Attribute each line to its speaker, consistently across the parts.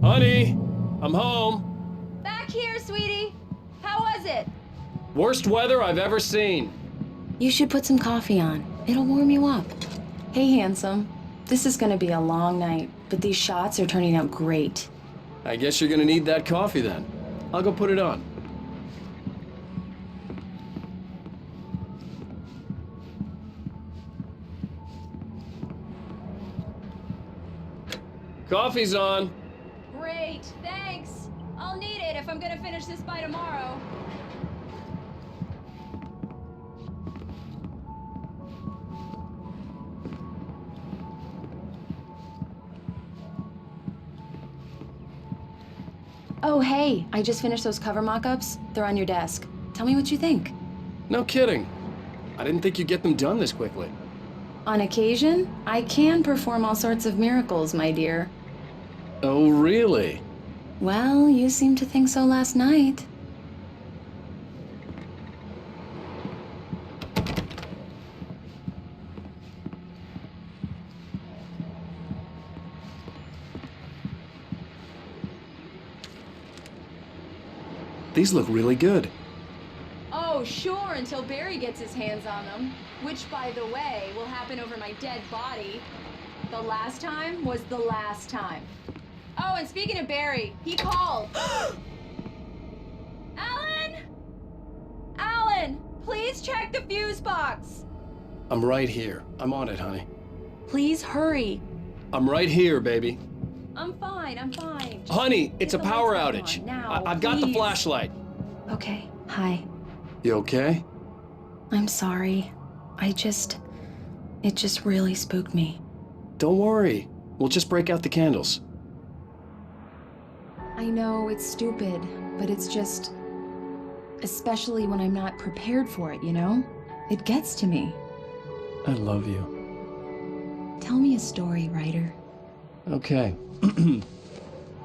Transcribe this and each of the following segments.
Speaker 1: Honey, I'm home.
Speaker 2: Back here, sweetie. How was it?
Speaker 1: Worst weather I've ever seen.
Speaker 2: You should put some coffee on. It'll warm you up. Hey, handsome. This is gonna be a long night, but these shots are turning out great.
Speaker 1: I guess you're gonna need that coffee then. I'll go put it on. Coffee's on.
Speaker 2: Great, thanks. I'll need it if I'm gonna finish this by tomorrow. Oh, hey, I just finished those cover mock-ups. They're on your desk. Tell me what you think.
Speaker 1: No kidding. I didn't think you'd get them done this quickly.
Speaker 2: On occasion, I can perform all sorts of miracles, my dear.
Speaker 1: Oh, really?
Speaker 2: Well, you seemed to think so last night.
Speaker 1: These look really good.
Speaker 2: Oh, sure, until Barry gets his hands on them. Which, by the way, will happen over my dead body. The last time was the last time. Oh, and speaking of Barry, he called. Alan! Alan, please check the fuse box.
Speaker 1: I'm right here. I'm on it, honey.
Speaker 2: Please hurry.
Speaker 1: I'm right here, baby.
Speaker 2: I'm fine, I'm fine. Just
Speaker 1: Honey, it's a
Speaker 2: get the
Speaker 1: power
Speaker 2: lights
Speaker 1: outage.
Speaker 2: on now,
Speaker 1: I've got the
Speaker 2: please.
Speaker 1: flashlight.
Speaker 2: Okay, hi.
Speaker 1: You okay?
Speaker 2: I'm sorry. It just really spooked me.
Speaker 1: Don't worry. We'll just break out the candles.
Speaker 2: I know it's stupid, but it's just... Especially when I'm not prepared for it, you know? It gets to me.
Speaker 1: I love you.
Speaker 2: Tell me a story, writer.
Speaker 1: Okay.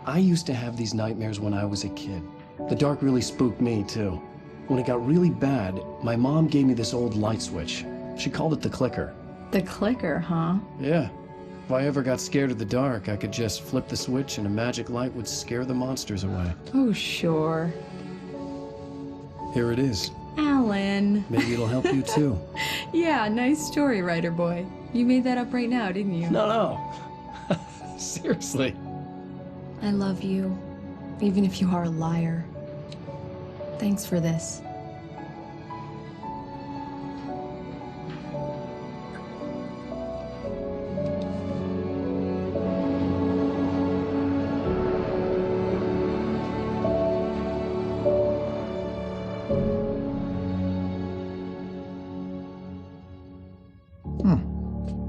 Speaker 1: I used to have these nightmares when I was a kid. The dark really spooked me, too. When it got really bad, my mom gave me this old light switch. She called it the clicker.
Speaker 2: The clicker, huh?
Speaker 1: Yeah. If I ever got scared of the dark, I could just flip the switch and a magic light would scare the monsters away.
Speaker 2: Oh, sure.
Speaker 1: Here it is.
Speaker 2: Alan.
Speaker 1: Maybe it'll help you, too.
Speaker 2: Yeah, nice story, writer boy. You made that up right now, didn't you?
Speaker 1: No. Seriously.
Speaker 2: I love you, even if you are a liar. Thanks for this.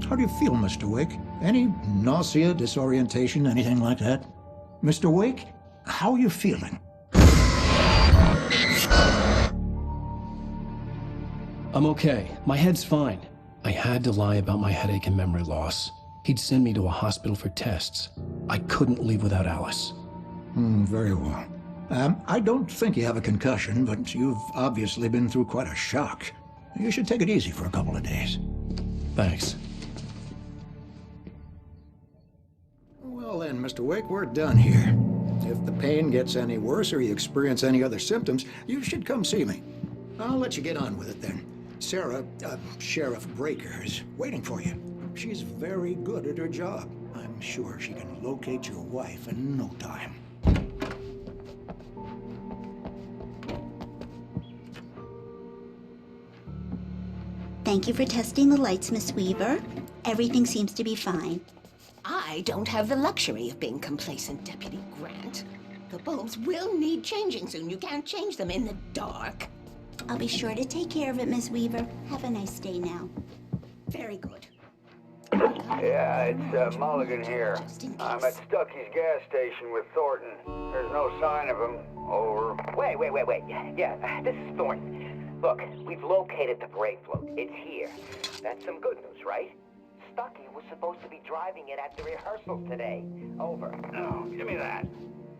Speaker 3: How do you feel, Mr. Wake? Any nausea, disorientation, anything like that? Mr. Wake, how are you feeling?
Speaker 1: I'm okay. My head's fine. I had to lie about my headache and memory loss. He'd send me to a hospital for tests. I couldn't leave without Alice.
Speaker 3: Very well. I don't think you have a concussion, but you've obviously been through quite a shock. You should take it easy for a couple of days.
Speaker 1: Thanks.
Speaker 3: Well then, Mr. Wake, we're done here. If the pain gets any worse or you experience any other symptoms, you should come see me. I'll let you get on with it then. Sarah, Sheriff Breaker, is waiting for you. She's very good at her job. I'm sure she can locate your wife in no time.
Speaker 4: Thank you for testing the lights, Miss Weaver. Everything seems to be fine.
Speaker 5: I don't have the luxury of being complacent, Deputy Grant. The bulbs will need changing soon. You can't change them in the dark.
Speaker 4: I'll be sure to take care of it, Miss Weaver. Have a nice day now.
Speaker 5: Very good.
Speaker 6: Yeah, it's Mulligan here. I'm at Stucky's gas station with Thornton. There's no sign of him. Over.
Speaker 7: Wait. Yeah, this is Thornton. Look, we've located the parade float. It's here. That's some good news, right? Stucky was supposed to be driving it at the rehearsal today. Over.
Speaker 6: No, give me that.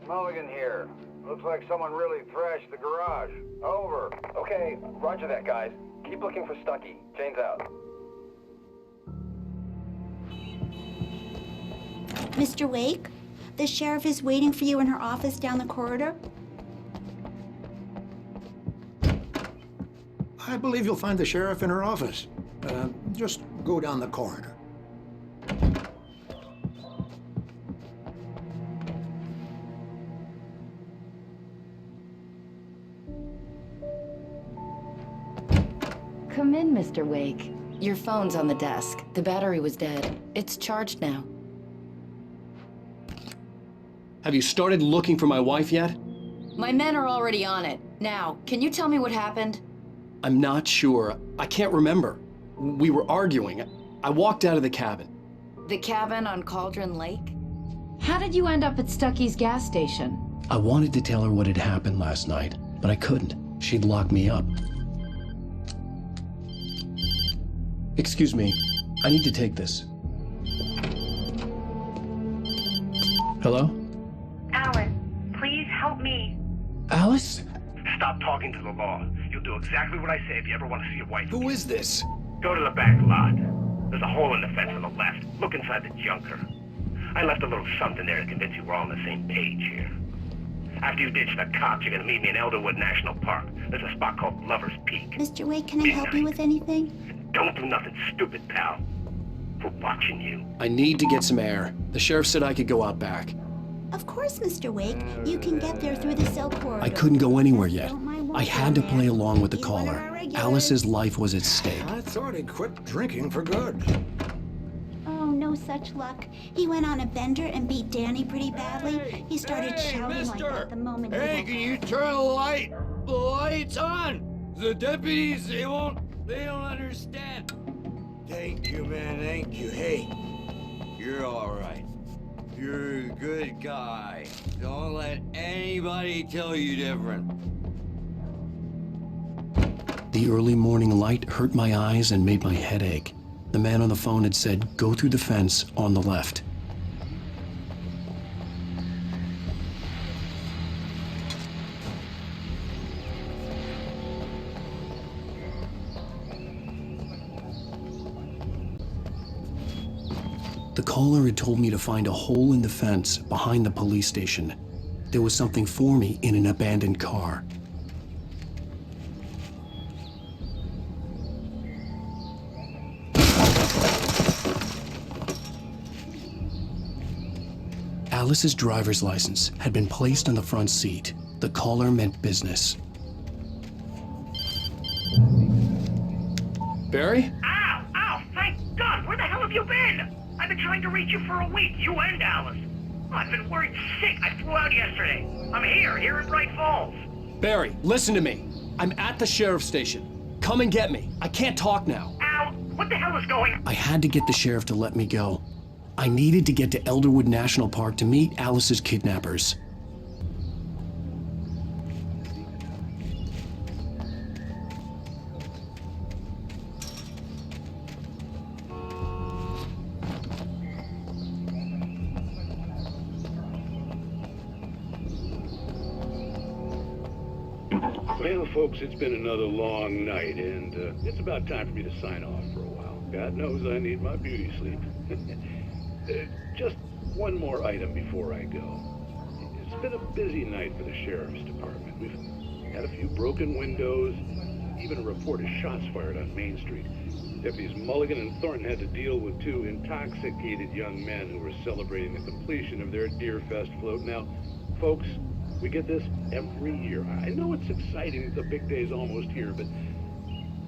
Speaker 6: Mulligan here. Looks like someone really thrashed the garage. Over.
Speaker 7: Okay, roger that, guys. Keep looking for Stucky. Jane's out.
Speaker 4: Mr. Wake, The sheriff is waiting for you in her office down the corridor.
Speaker 3: I believe you'll find the sheriff in her office. Just go down the corridor.
Speaker 8: Come in, Mr. Wake. Your phone's on the desk. The battery was dead. It's charged now.
Speaker 1: Have you started looking for my wife yet?
Speaker 8: My men are already on it. Now, can you tell me what happened?
Speaker 1: I'm not sure. I can't remember. We were arguing. I walked out of the cabin.
Speaker 8: The cabin on Cauldron Lake? How did you end up at Stucky's gas station?
Speaker 1: I wanted to tell her what had happened last night, but I couldn't. She'd lock me up. Excuse me. I need to take this. Hello?
Speaker 9: Alan, please help me.
Speaker 1: Alice?
Speaker 10: Stop talking to the law. You'll do exactly what I say if you ever want to see your wife.
Speaker 1: Who is this?
Speaker 10: Go to the back lot. There's a hole in the fence on the left. Look inside the junker. I left a little something there to convince you we're all on the same page here. After you ditch the cops, you're gonna meet me in Elderwood National Park. There's a spot called Lover's Peak.
Speaker 4: Mr. Wake, can I help you with anything?
Speaker 10: Don't do nothing stupid, pal. We're watching you.
Speaker 1: I need to get some air. The sheriff said I could go out back.
Speaker 4: Of course, Mr. Wake. You can get there through the cell corridor.
Speaker 1: I couldn't go anywhere yet.
Speaker 4: Don't mind
Speaker 1: I had to
Speaker 4: walking
Speaker 1: play
Speaker 4: there.
Speaker 1: along with the
Speaker 4: You one of
Speaker 1: caller.
Speaker 4: our regulars.
Speaker 1: Alice's life was at stake.
Speaker 3: I thought he quit drinking for good.
Speaker 4: Oh, no such luck. He went on a bender and beat Danny pretty badly. He started shouting like that the moment he woke
Speaker 11: you turn the lights on? The deputies, they don't understand. Thank you, man, thank you. Hey, you're all right. You're a good guy. Don't let anybody tell you different.
Speaker 1: The early morning light hurt my eyes and made my head ache. The man on the phone had said, go through the fence on the left. The caller had told me to find a hole in the fence behind the police station. There was something for me in an abandoned car. Alice's driver's license had been placed on the front seat. The caller meant business. Barry?
Speaker 10: Ow! Ow! Thank God! Where the hell have you been? I've been trying to reach you for a week, you and Alice. Oh, I've been worried sick. I flew out yesterday. I'm here in Bright Falls.
Speaker 1: Barry, listen to me. I'm at the sheriff's station. Come and get me. I can't talk now.
Speaker 10: Ow! What the hell is going on?
Speaker 1: I had to get the sheriff to let me go. I needed to get to Elderwood National Park to meet Alice's kidnappers.
Speaker 12: Well, folks, it's been another long night, and it's about time for me to sign off for a while. God knows I need my beauty sleep. Just one more item before I go. It's been a busy night for the sheriff's department. We've had a few broken windows, even a report of shots fired on Main Street. Deputies Mulligan and Thornton had to deal with two intoxicated young men who were celebrating the completion of their Deer Fest float. Now, folks, we get this every year. I know it's exciting, the big day's almost here, but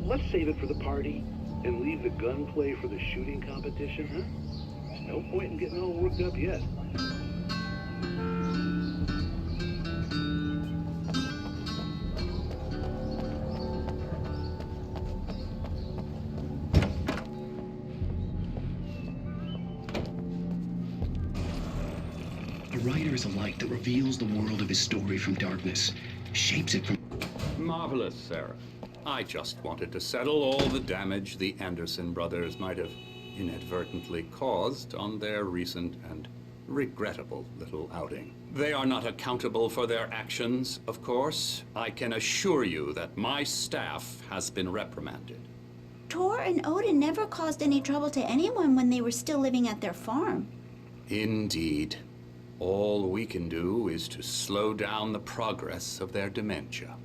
Speaker 12: let's save it for the party and leave the gunplay for the shooting competition, huh? There's no point in getting all worked up yet.
Speaker 1: A writer is a light that reveals the world of his story from darkness, shapes it from...
Speaker 13: Marvelous, Sarah. I just wanted to settle all the damage the Anderson brothers might have inadvertently caused on their recent and regrettable little outing. They are not accountable for their actions, of course. I can assure you that my staff has been reprimanded.
Speaker 4: Tor and Odin never caused any trouble to anyone when they were still living at their farm.
Speaker 13: Indeed. All we can do is to slow down the progress of their dementia.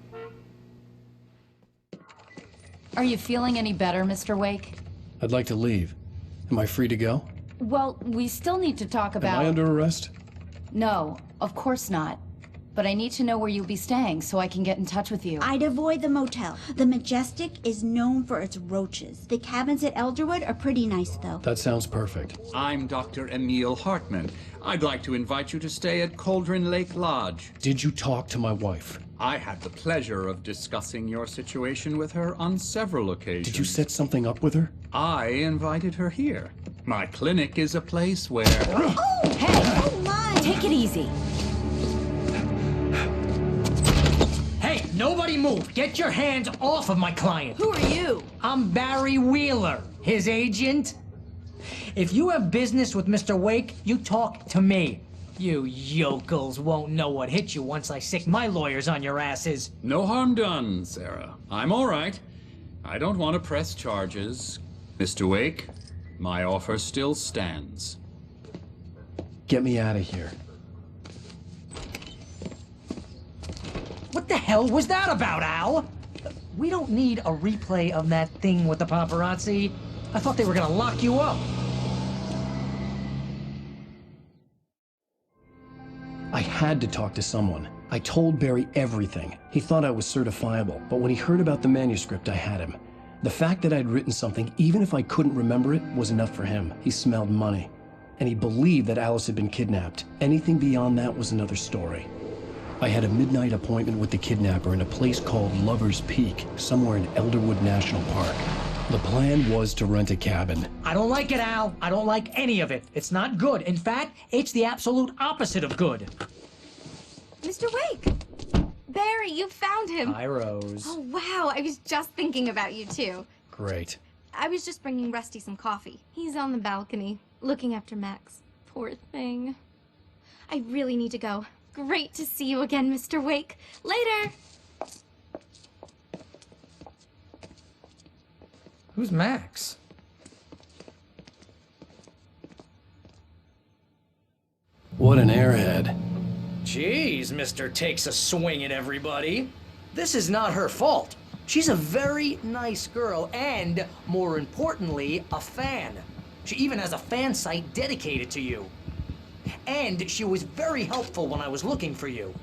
Speaker 8: Are you feeling any better, Mr. Wake?
Speaker 1: I'd like to leave. Am I free to go?
Speaker 8: Well, we still need to talk about...
Speaker 1: Am I under arrest?
Speaker 8: No, of course not. But I need to know where you'll be staying so I can get in touch with you.
Speaker 4: I'd avoid the motel. The Majestic is known for its roaches. The cabins at Elderwood are pretty nice, though.
Speaker 1: That sounds perfect.
Speaker 13: I'm Dr. Emil Hartman. I'd like to invite you to stay at Cauldron Lake Lodge.
Speaker 1: Did you talk to my wife?
Speaker 13: I had the pleasure of discussing your situation with her on several occasions.
Speaker 1: Did you set something up with her?
Speaker 13: I invited her here. My clinic is a place where...
Speaker 4: Oh!
Speaker 8: Hey!
Speaker 4: Oh, my!
Speaker 8: Take it easy.
Speaker 14: Hey, nobody move! Get your hands off of my client!
Speaker 2: Who are you?
Speaker 14: I'm Barry Wheeler, his agent. If you have business with Mr. Wake, you talk to me. You yokels won't know what hit you once I sick my lawyers on your asses.
Speaker 13: No harm done, Sarah. I'm all right. I don't want to press charges. Mr. Wake, my offer still stands.
Speaker 1: Get me out of here.
Speaker 14: What the hell was that about, Al? We don't need a replay of that thing with the paparazzi. I thought they were gonna lock you up.
Speaker 1: I had to talk to someone. I told Barry everything. He thought I was certifiable, but when he heard about the manuscript, I had him. The fact that I'd written something, even if I couldn't remember it, was enough for him. He smelled money. And he believed that Alice had been kidnapped. Anything beyond that was another story. I had a midnight appointment with the kidnapper in a place called Lover's Peak, somewhere in Elderwood National Park. The plan was to rent a cabin.
Speaker 14: I don't like it, Al. I don't like any of it. It's not good. In fact, it's the absolute opposite of good.
Speaker 15: Mr. Wake! Barry, you found him!
Speaker 1: Hi, Rose.
Speaker 15: Oh, wow. I was just thinking about you, too.
Speaker 1: Great.
Speaker 15: I was just bringing Rusty some coffee. He's on the balcony, looking after Max. Poor thing. I really need to go. Great to see you again, Mr. Wake. Later!
Speaker 14: Who's Max?
Speaker 1: What an airhead.
Speaker 14: Jeez, Mr. Takes a swing at everybody. This is not her fault. She's a very nice girl and, more importantly, a fan. She even has a fan site dedicated to you. And she was very helpful when I was looking for you.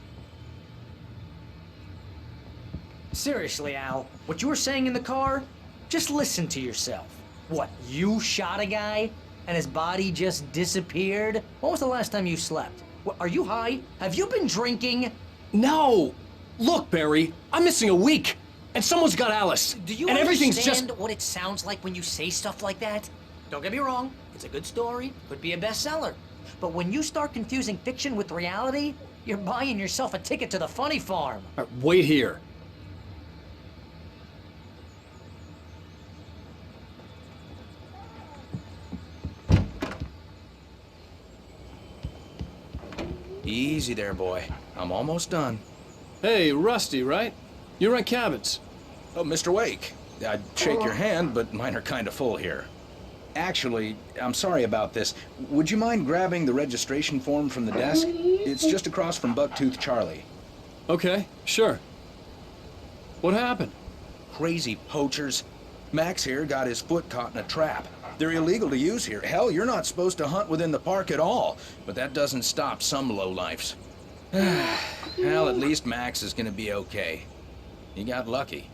Speaker 14: Seriously, Al, what you were saying in the car? Just listen to yourself. What, you shot a guy and his body just disappeared? When was the last time you slept? What, are you high? Have you been drinking?
Speaker 1: No! Look, Barry, I'm missing a week, and someone's got Alice.
Speaker 14: Do you understand what it sounds like when you say stuff like that? Don't get me wrong, it's a good story, could be a bestseller. But when you start confusing fiction with reality, you're buying yourself a ticket to the funny farm.
Speaker 1: Wait here.
Speaker 16: Easy there, boy. I'm almost done.
Speaker 1: Hey, Rusty, right? You rent cabins.
Speaker 16: Oh, Mr. Wake. I'd shake your hand, but mine are kind of full here. Actually, I'm sorry about this. Would you mind grabbing the registration form from the desk? It's just across from Bucktooth Charlie.
Speaker 1: Okay, sure. What happened?
Speaker 16: Crazy poachers. Max here got his foot caught in a trap. They're illegal to use here. Hell, you're not supposed to hunt within the park at all. But that doesn't stop some lowlifes. Well, at least Max is gonna be okay. He got lucky.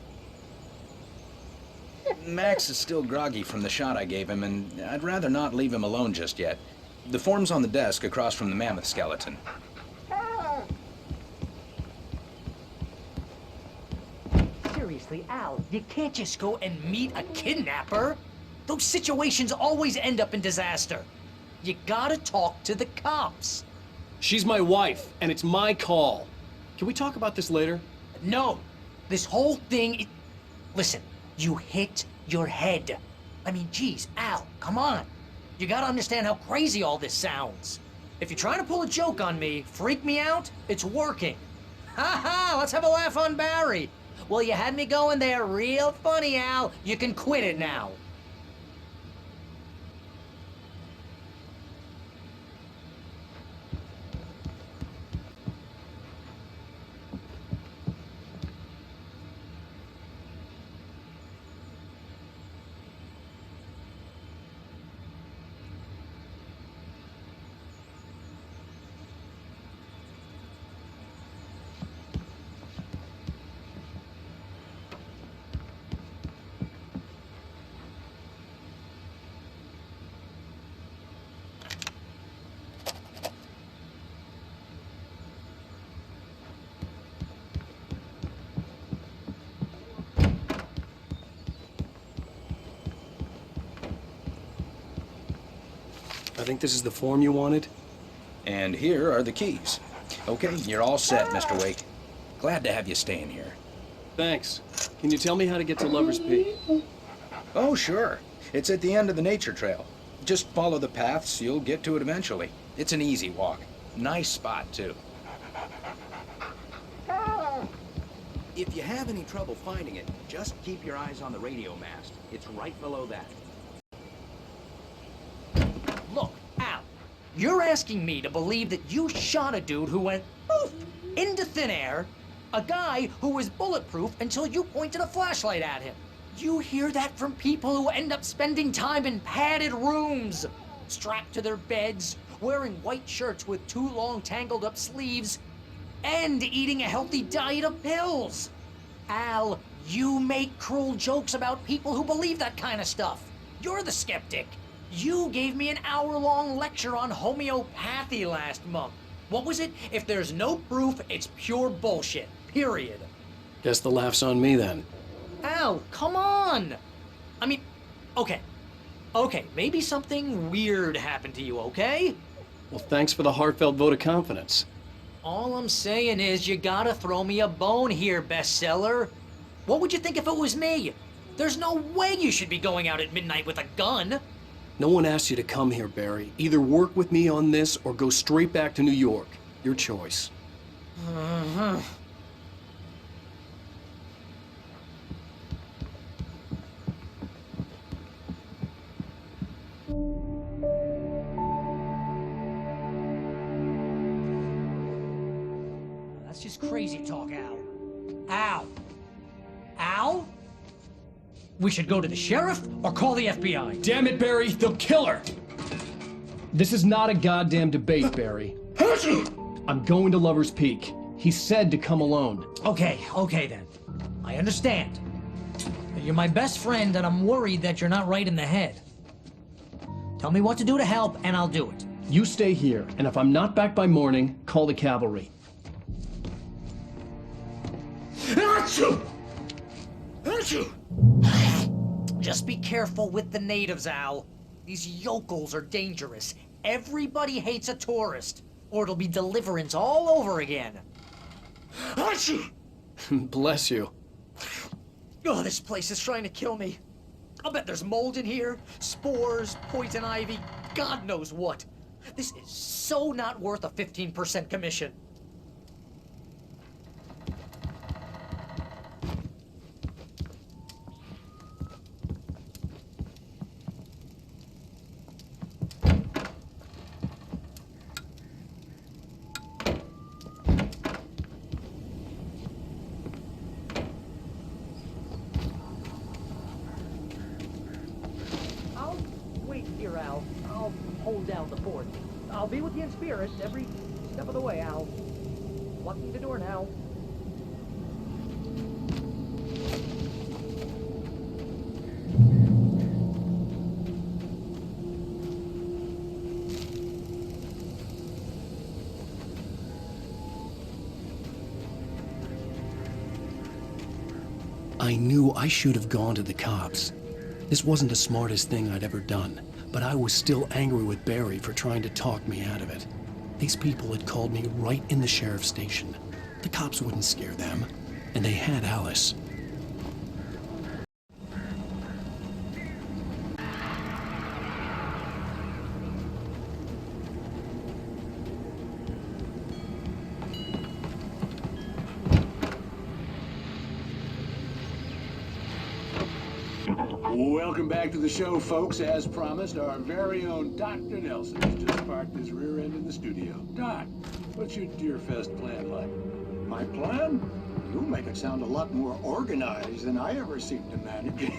Speaker 16: Max is still groggy from the shot I gave him, and I'd rather not leave him alone just yet. The form's on the desk across from the mammoth skeleton.
Speaker 14: Seriously, Al, you can't just go and meet a kidnapper. Those situations always end up in disaster. You gotta talk to the cops.
Speaker 1: She's my wife, and it's my call. Can we talk about this later?
Speaker 14: No. This whole thing... Listen, you hit your head. I mean, geez, Al, come on. You gotta understand how crazy all this sounds. If you're trying to pull a joke on me, freak me out, it's working. Ha ha, let's have a laugh on Barry. Well, you had me going there real funny, Al. You can quit it now.
Speaker 1: think this is the form you wanted?
Speaker 16: And here are the keys. Okay, you're all set, Mr. Wake. Glad to have you staying here.
Speaker 1: Thanks. Can you tell me how to get to Lover's Peak?
Speaker 16: Oh, sure. It's at the end of the nature trail. Just follow the paths, you'll get to it eventually. It's an easy walk. Nice spot, too. If you have any trouble finding it, just keep your eyes on the radio mast. It's right below that.
Speaker 14: Look, Al, you're asking me to believe that you shot a dude who went poof into thin air, a guy who was bulletproof until you pointed a flashlight at him. You hear that from people who end up spending time in padded rooms, strapped to their beds, wearing white shirts with too long tangled up sleeves, and eating a healthy diet of pills. Al, you make cruel jokes about people who believe that kind of stuff. You're the skeptic. You gave me an hour-long lecture on homeopathy last month. What was it? If there's no proof, it's pure bullshit. Period.
Speaker 1: Guess the laugh's on me then.
Speaker 14: Al, come on! I mean, okay. Okay, maybe something weird happened to you, okay?
Speaker 1: Well, thanks for the heartfelt vote of confidence.
Speaker 14: All I'm saying is you gotta throw me a bone here, bestseller. What would you think if it was me? There's no way you should be going out at midnight with a gun.
Speaker 1: No one asked you to come here, Barry. Either work with me on this or go straight back to New York. Your choice.
Speaker 14: That's just crazy talk, Al. Al? Al? We should go to the sheriff or call the FBI.
Speaker 1: Damn it, Barry, they'll kill her! This is not a goddamn debate, Barry. I'm going to Lover's Peak. He said to come alone.
Speaker 14: Okay then. I understand. You're my best friend and I'm worried that you're not right in the head. Tell me what to do to help and I'll do it.
Speaker 1: You stay here, and if I'm not back by morning, call the cavalry.
Speaker 14: Just be careful with the natives, Al. These yokels are dangerous. Everybody hates a tourist, or it'll be Deliverance all over again.
Speaker 1: Bless you.
Speaker 14: Oh, this place is trying to kill me. I'll bet there's mold in here, spores, poison ivy, God knows what. This is so not worth a 15% commission. I'll hold down the fort. I'll be with you in spirit every step of the way, Al. Locking the door now.
Speaker 1: I knew I should have gone to the cops. This wasn't the smartest thing I'd ever done, but I was still angry with Barry for trying to talk me out of it. These people had called me right in the sheriff's station. The cops wouldn't scare them, and they had Alice.
Speaker 12: Welcome back to the show, folks. As promised, our very own Dr. Nelson has just parked his rear end in the studio. Doc, what's your Deer Fest plan like?
Speaker 3: My plan? You make it sound a lot more organized than I ever seem to manage.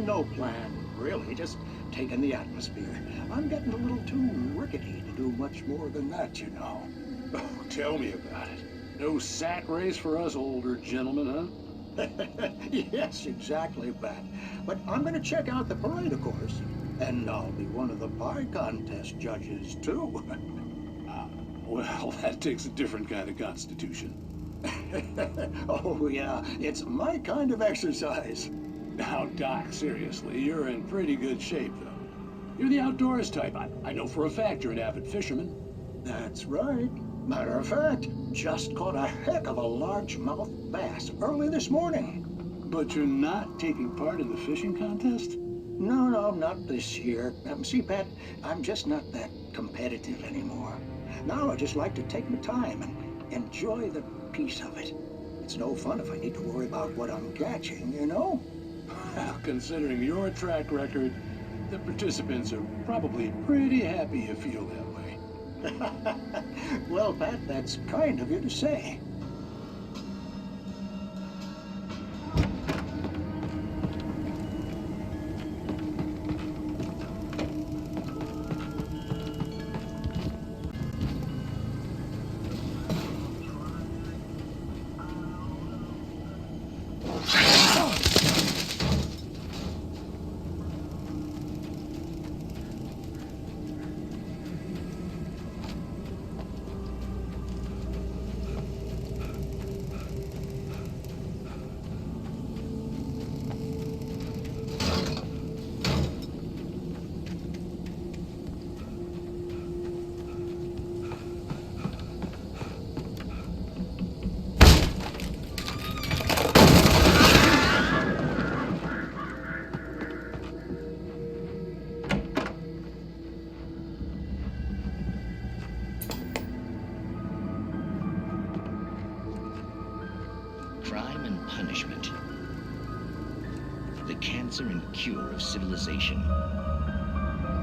Speaker 3: No plan, really. Just taking the atmosphere. I'm getting a little too rickety to do much more than that, you know.
Speaker 12: Oh, tell me about it. No sack race for us older gentlemen, huh?
Speaker 3: Yes, exactly, Bat. But I'm going to check out the parade, of course. And I'll be one of the pie contest judges, too.
Speaker 12: Well, that takes a different kind of constitution.
Speaker 3: Oh, yeah. It's my kind of exercise.
Speaker 12: Now, Doc, seriously, you're in pretty good shape, though. You're the outdoors type. I know for a fact you're an avid fisherman.
Speaker 3: That's right. Matter of fact, just caught a heck of a largemouth bass early this morning.
Speaker 12: But you're not taking part in the fishing contest?
Speaker 3: No, not this year. See, Pat, I'm just not that competitive anymore. Now I just like to take my time and enjoy the peace of it. It's no fun if I need to worry about what I'm catching, you know?
Speaker 12: Well, considering your track record, the participants are probably pretty happy you feel that way.
Speaker 3: Well, Pat, that's kind of you to say.
Speaker 17: Crime and punishment. The cancer and cure of civilization.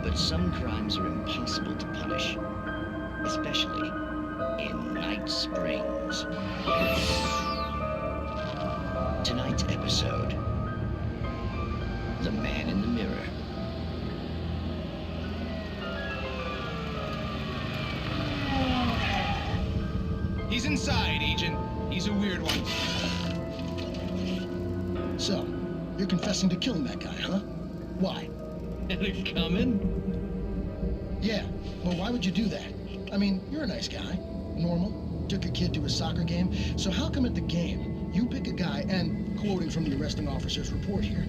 Speaker 17: But some crimes are impossible to punish, especially in Night Springs. Tonight's episode, The Man in the Mirror.
Speaker 16: He's inside, Agent. He's a weird one.
Speaker 18: So, you're confessing to killing that guy, huh? Why?
Speaker 17: Had it coming?
Speaker 18: Yeah, well, why would you do that? I mean, you're a nice guy. Normal. Took a kid to a soccer game. So how come at the game, you pick a guy and, quoting from the arresting officer's report here,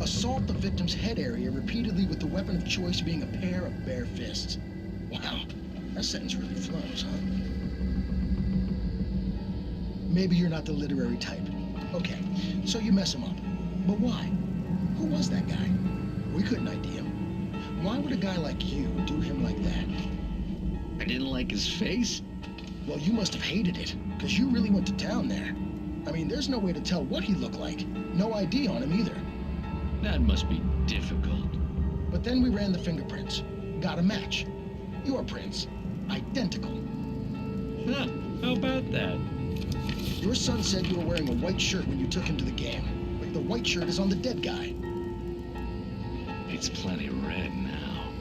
Speaker 18: assault the victim's head area repeatedly with the weapon of choice being a pair of bare fists? Wow, that sentence really flows, huh? Maybe you're not the literary type. Okay, so you mess him up. But why? Who was that guy? We couldn't ID him. Why would a guy like you do him like that?
Speaker 17: I didn't like his face?
Speaker 18: Well, you must have hated it, because you really went to town there. I mean, there's no way to tell what he looked like. No ID on him either.
Speaker 17: That must be difficult.
Speaker 18: But then we ran the fingerprints. Got a match. Your prints. Identical.
Speaker 17: Huh, how about that?
Speaker 18: Your son said you were wearing a white shirt when you took him to the game. But the white shirt is on the dead guy.
Speaker 17: It's plenty red now.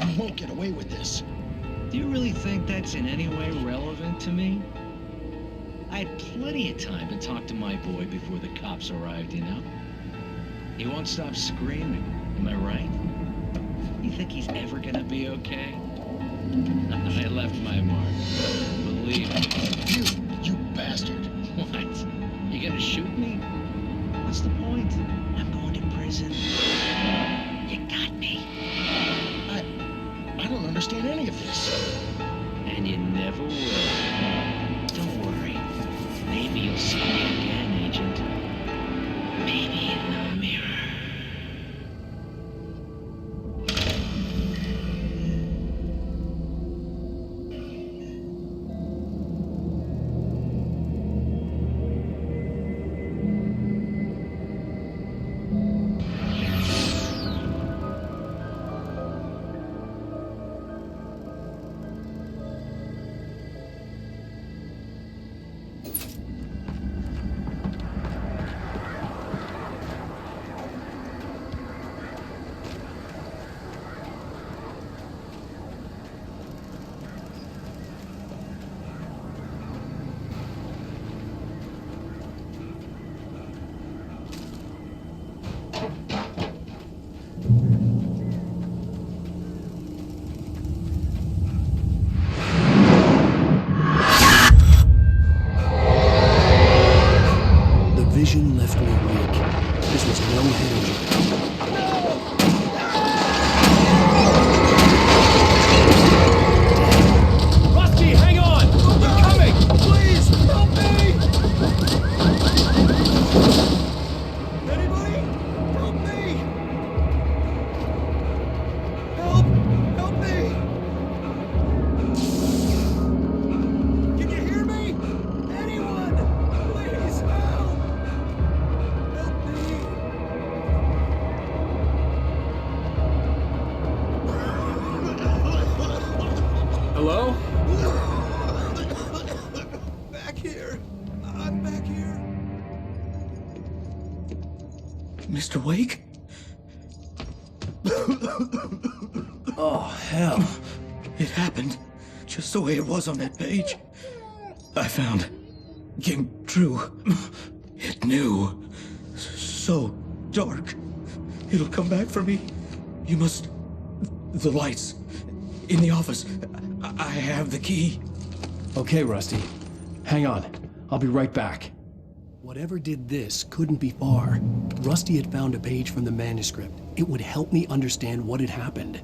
Speaker 18: You won't get away with this.
Speaker 17: Do you really think that's in any way relevant to me? I had plenty of time to talk to my boy before the cops arrived, you know? He won't stop screaming, am I right? You think he's ever gonna be okay? I left my mark. Believe me.
Speaker 18: You bastard.
Speaker 17: What? You gonna shoot me? What's the point? I'm going to prison. You got me.
Speaker 18: I don't understand any of this.
Speaker 17: And you never will. Don't worry. Maybe you'll see me again, Agent. Maybe in the mirror.
Speaker 16: Hello?
Speaker 11: Back here. I'm back here.
Speaker 16: Mr. Wake?
Speaker 1: Oh, hell.
Speaker 16: It happened just the way it was on that page. I found. Came true. It knew. So dark. It'll come back for me. You must... The lights. In the office. I have the key.
Speaker 1: Okay, Rusty. Hang on. I'll be right back. Whatever did this couldn't be far. Rusty had found a page from the manuscript. It would help me understand what had happened.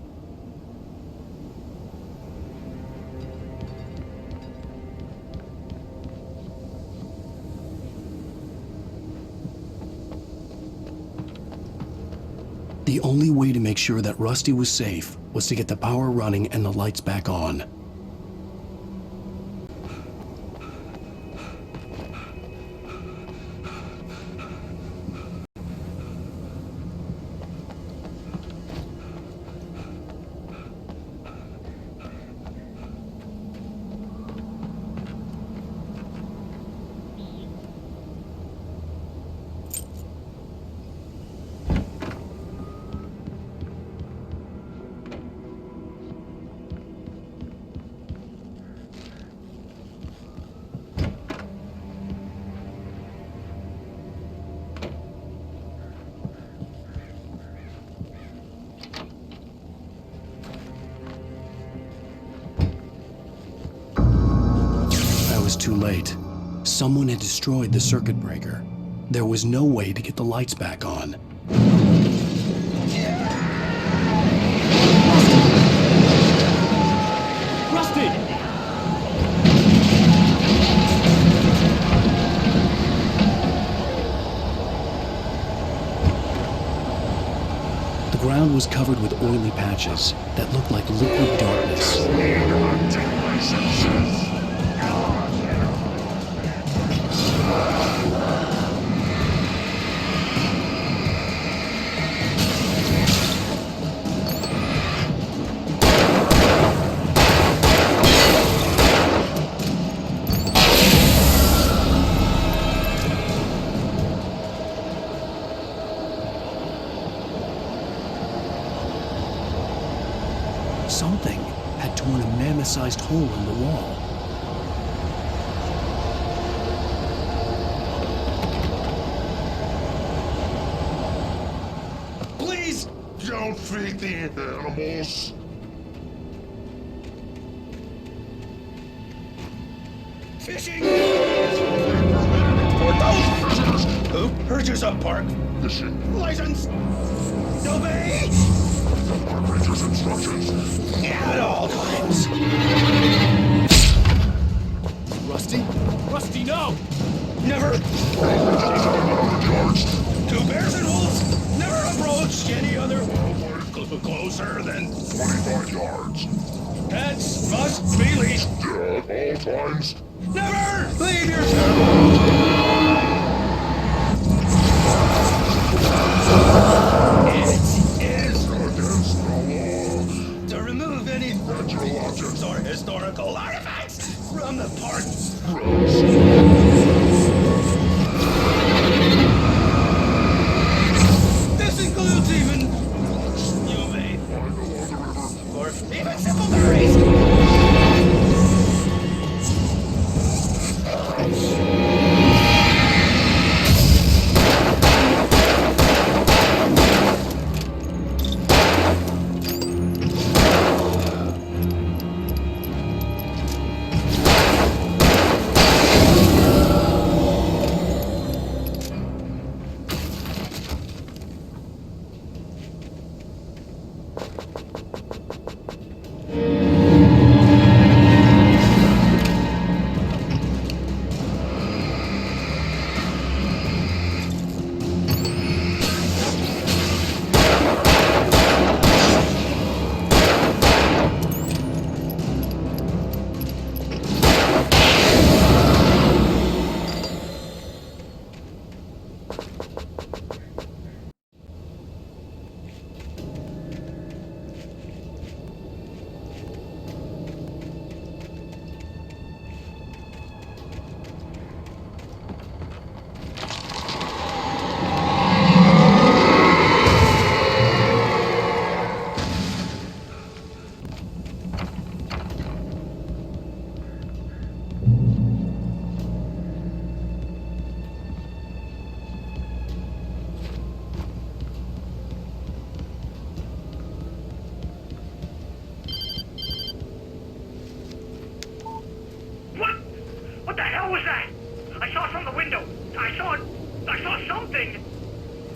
Speaker 1: The only way to make sure that Rusty was safe was to get the power running and the lights back on. Too late. Someone had destroyed the circuit breaker. There was no way to get the lights back on. Rusty! The ground was covered with oily patches that looked like liquid darkness. Something had torn a mammoth-sized hole in the wall.
Speaker 19: Please don't feed the animals.
Speaker 16: Fishing! Who? Urges up, Park.
Speaker 19: Fishing.
Speaker 16: License! Obey!
Speaker 19: The Park Ranger's instructions.
Speaker 16: At all times.
Speaker 1: Rusty? Rusty, no!
Speaker 16: Never!
Speaker 19: 100 yards.
Speaker 16: 2 bears and wolves! Never approach any other closer than
Speaker 19: 25 yards.
Speaker 16: Pets must be leashed.
Speaker 19: Yeah, at all times.
Speaker 16: Never leave your cell. It is
Speaker 19: against the law
Speaker 16: to remove any
Speaker 19: natural objects
Speaker 16: or historical artifacts from the park. This includes even you may or even simple berries.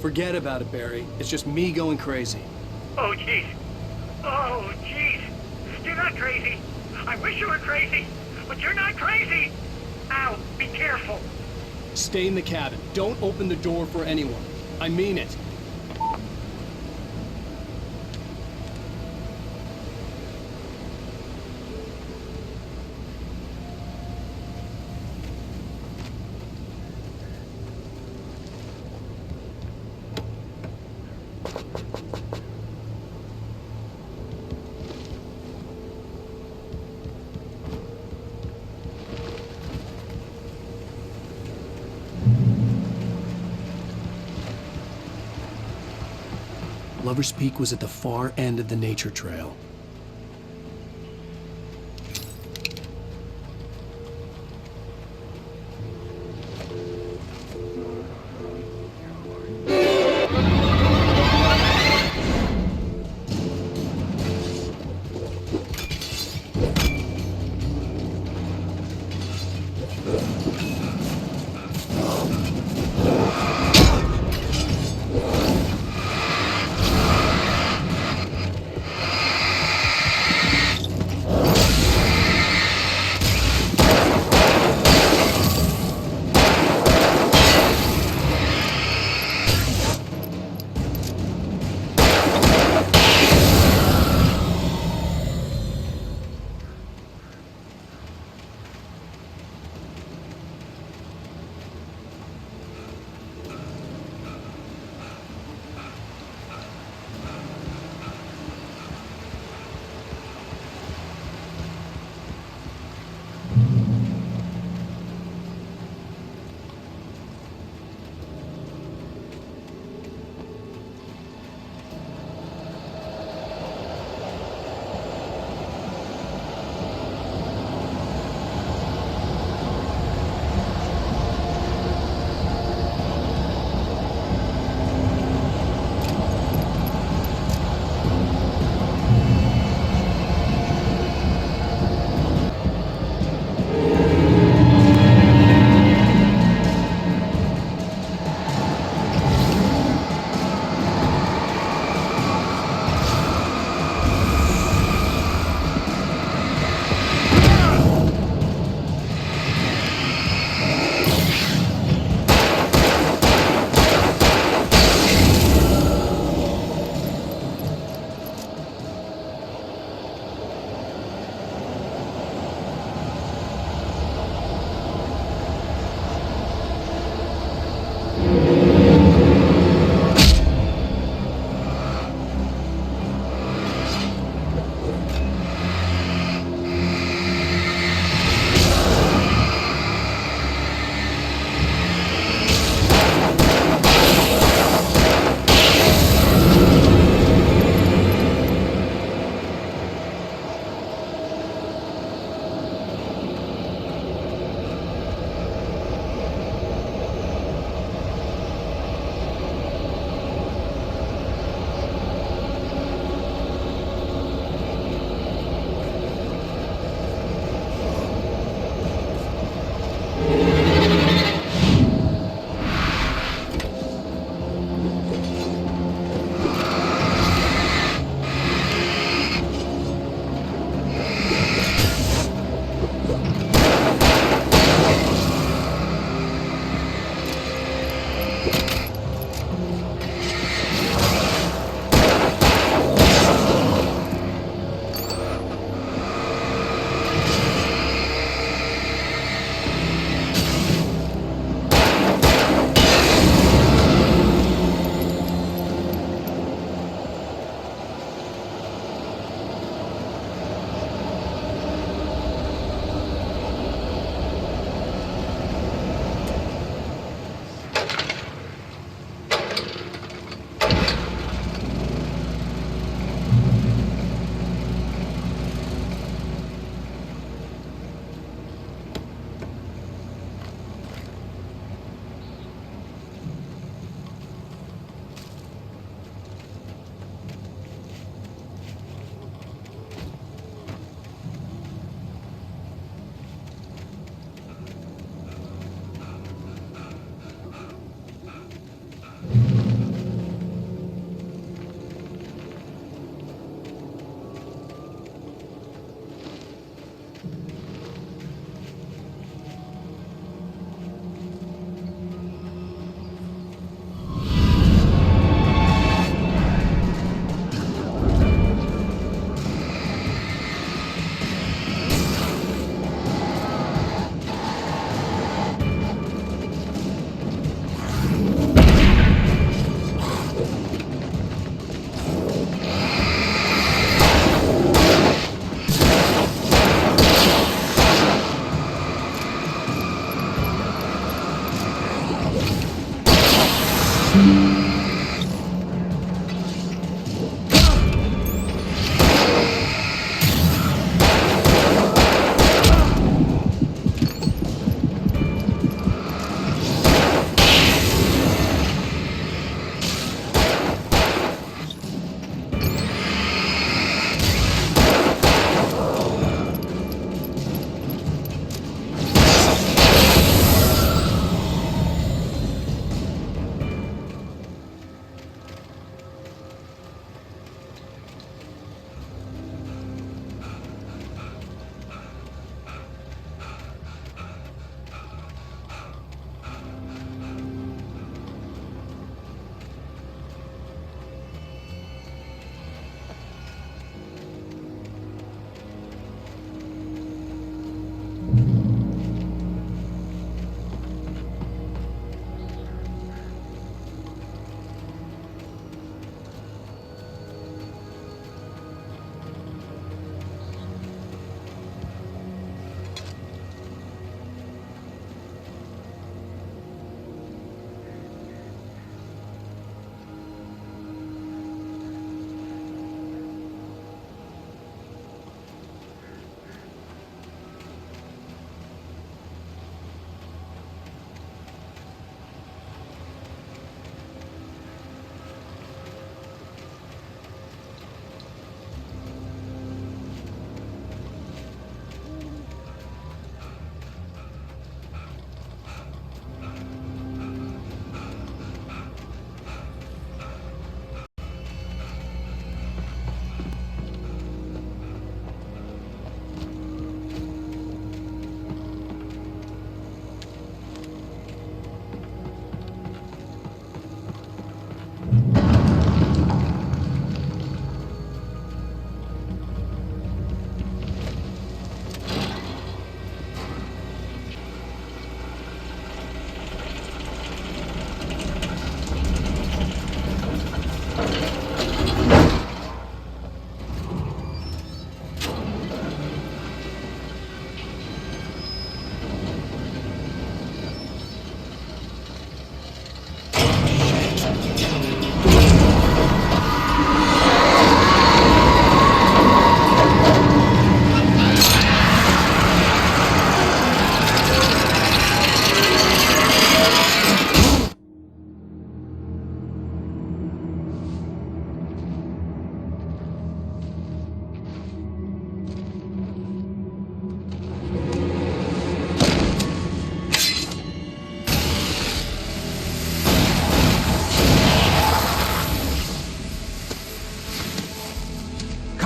Speaker 1: Forget about it, Barry. It's just me going crazy.
Speaker 10: Oh, jeez. Oh, jeez. You're not crazy. I wish you were crazy, but you're not crazy. Al, be careful.
Speaker 1: Stay in the cabin. Don't open the door for anyone. I mean it. Lover's Peak was at the far end of the nature trail.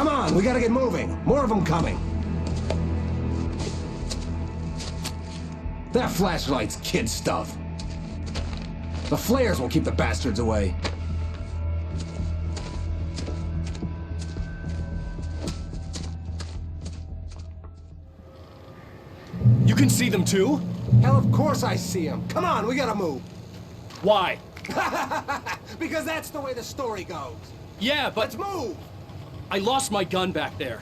Speaker 20: Come on, we gotta get moving. More of them coming. That flashlight's kid stuff. The flares will keep the bastards away.
Speaker 1: You can see them too?
Speaker 20: Hell, of course I see them. Come on, we gotta move.
Speaker 1: Why?
Speaker 20: Because that's the way the story goes.
Speaker 1: Yeah, but...
Speaker 20: Let's move!
Speaker 1: I lost my gun back there.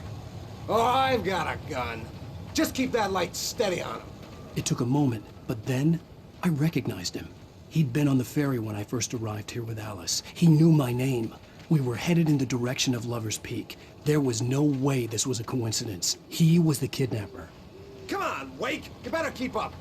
Speaker 20: Oh, I've got a gun. Just keep that light steady on him.
Speaker 1: It took a moment, but then I recognized him. He'd been on the ferry when I first arrived here with Alice. He knew my name. We were headed in the direction of Lover's Peak. There was no way this was a coincidence. He was the kidnapper.
Speaker 20: Come on, Wake! You better keep up.